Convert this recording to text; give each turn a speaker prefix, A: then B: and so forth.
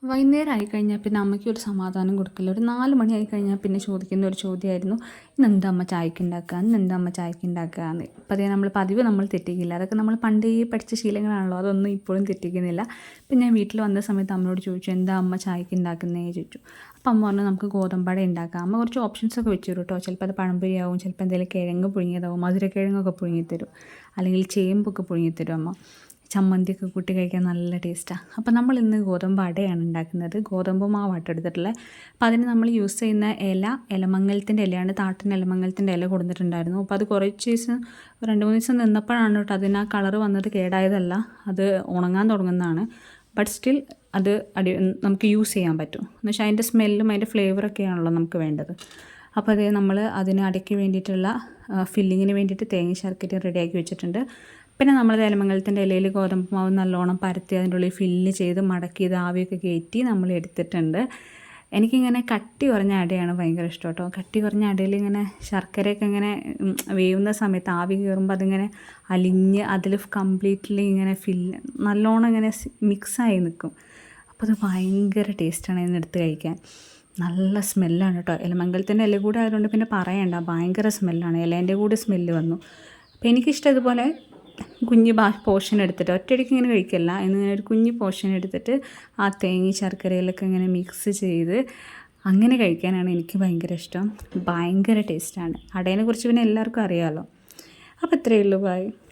A: വൈകുന്നേരം ആയിക്കഴിഞ്ഞാൽ പിന്നെ അമ്മയ്ക്ക് ഒരു സമാധാനം കൊടുക്കില്ല. ഒരു 4 മണി ആയിക്കഴിഞ്ഞാൽ പിന്നെ ചോദിക്കുന്ന ഒരു ചോദ്യമായിരുന്നു, ഇന്നെന്താ അമ്മ ചായക്ക് ഉണ്ടാക്കുക, ഇന്നെന്താ അമ്മ ചായക്ക് ഉണ്ടാക്കുക എന്ന്. പതിവ് നമ്മൾ തെറ്റിക്കില്ല. അതൊക്കെ നമ്മൾ പണ്ടേ പഠിച്ച ശീലങ്ങളാണല്ലോ, അതൊന്നും ഇപ്പോഴും തെറ്റിക്കുന്നില്ല. ഇപ്പം ഞാൻ വീട്ടിൽ വന്ന സമയത്ത് അമ്മയോട് ചോദിച്ചു, എന്താ അമ്മ ചായക്ക് ഉണ്ടാക്കുന്നേ ചോദിച്ചു. അപ്പം അമ്മ പറഞ്ഞു, നമുക്ക് ഗോതമ്പട ഉണ്ടാക്കാം. അമ്മ കുറച്ച് ഓപ്ഷൻസൊക്കെ വെച്ചു തരും കേട്ടോ. ചിലപ്പോൾ അത് പഴംപൊരിയാവും, ചിലപ്പോൾ എന്തെങ്കിലും കിഴങ്ങ് പുഴുങ്ങിയതാവും, മധുരക്കിഴങ്ങൊക്കെ പുഴുങ്ങിത്തരും, അല്ലെങ്കിൽ ചേമ്പൊക്കെ പുഴുങ്ങിത്തരും അമ്മ. ചമ്മന്തിയൊക്കെ കൂട്ടി കഴിക്കാൻ നല്ല ടേസ്റ്റാണ്. അപ്പോൾ നമ്മൾ ഇന്ന് ഗോതമ്പ് അടയാണ് ഉണ്ടാക്കുന്നത്. ഗോതമ്പ് മാവാട്ട് എടുത്തിട്ടുള്ളത്. അപ്പോൾ അതിന് നമ്മൾ യൂസ് ചെയ്യുന്ന ഇലമങ്ങലത്തിൻ്റെ ഇലയാണ്. താട്ടിന് ഇലമങ്ങലത്തിൻ്റെ ഇല കൊടുത്തിട്ടുണ്ടായിരുന്നു. അപ്പോൾ അത് കുറച്ച് ദിവസം 2-3 ദിവസം നിന്നപ്പോഴാണ് കേട്ടോ അതിന് ആ കളറ് വന്നത്. കേടായതല്ല, അത് ഉണങ്ങാൻ തുടങ്ങുന്നതാണ്. ബട്ട് സ്റ്റിൽ അത് നമുക്ക് യൂസ് ചെയ്യാൻ പറ്റും. എന്നുവെച്ചാൽ അതിൻ്റെ സ്മെല്ലും അതിൻ്റെ ഫ്ലേവറൊക്കെയാണല്ലോ നമുക്ക് വേണ്ടത്. അപ്പോൾ അത് നമ്മൾ അതിന് അടയ്ക്ക് വേണ്ടിയിട്ടുള്ള ഫില്ലിങ്ങിന് വേണ്ടിയിട്ട് തേങ്ങ ശർക്കരയും റെഡിയാക്കി വെച്ചിട്ടുണ്ട്. പിന്നെ നമ്മൾ ഇലമങ്ങലത്തിൻ്റെ ഇലയിൽ ഗോതമ്പ് മാവ് നല്ലോണം പരത്തി അതിൻ്റെ ഉള്ളിൽ ഫില്ല് ചെയ്ത് മടക്കി ഇത് ആവിയൊക്കെ കയറ്റി നമ്മൾ എടുത്തിട്ടുണ്ട്. എനിക്കിങ്ങനെ കട്ടി കുറഞ്ഞ അടയാണ് ഭയങ്കര ഇഷ്ടം കേട്ടോ. കട്ടി കുറഞ്ഞ അടയിൽ ഇങ്ങനെ ശർക്കരയൊക്കെ ഇങ്ങനെ വേവുന്ന സമയത്ത് ആവി കയറുമ്പോൾ അതിങ്ങനെ അലിഞ്ഞ് അതിൽ കംപ്ലീറ്റ്ലി ഇങ്ങനെ നല്ലോണം ഇങ്ങനെ മിക്സായി നിൽക്കും. അപ്പോൾ അത് ഭയങ്കര ടേസ്റ്റാണ് ഇതിനെടുത്ത് കഴിക്കാൻ. നല്ല സ്മെല്ലാണ് കേട്ടോ. ഇലമങ്ങലത്തിൻ്റെ ഇല കൂടെ ആയതുകൊണ്ട് പിന്നെ പറയണ്ട, ഭയങ്കര സ്മെല്ലാണ്. ഇലേൻ്റെ കൂടെ സ്മെല്ല് വന്നു. അപ്പോൾ എനിക്കിഷ്ടം ഇതുപോലെ കുഞ്ഞ് പോർഷൻ എടുത്തിട്ട് ഒറ്റയടിക്ക് ഇങ്ങനെ കഴിക്കല്ല, എന്നിങ്ങനെ ഒരു കുഞ്ഞ് പോർഷൻ എടുത്തിട്ട് ആ തേങ്ങ ശർക്കരയിലൊക്കെ ഇങ്ങനെ മിക്സ് ചെയ്ത് അങ്ങനെ കഴിക്കാനാണ് എനിക്ക് ഭയങ്കര ഇഷ്ടം. ഭയങ്കര ടേസ്റ്റാണ്. അടേനെ കുറിച്ച് പിന്നെ എല്ലാവർക്കും അറിയാമല്ലോ. അപ്പോൾ ഇത്രയേ ഉള്ളൂ. ബൈ.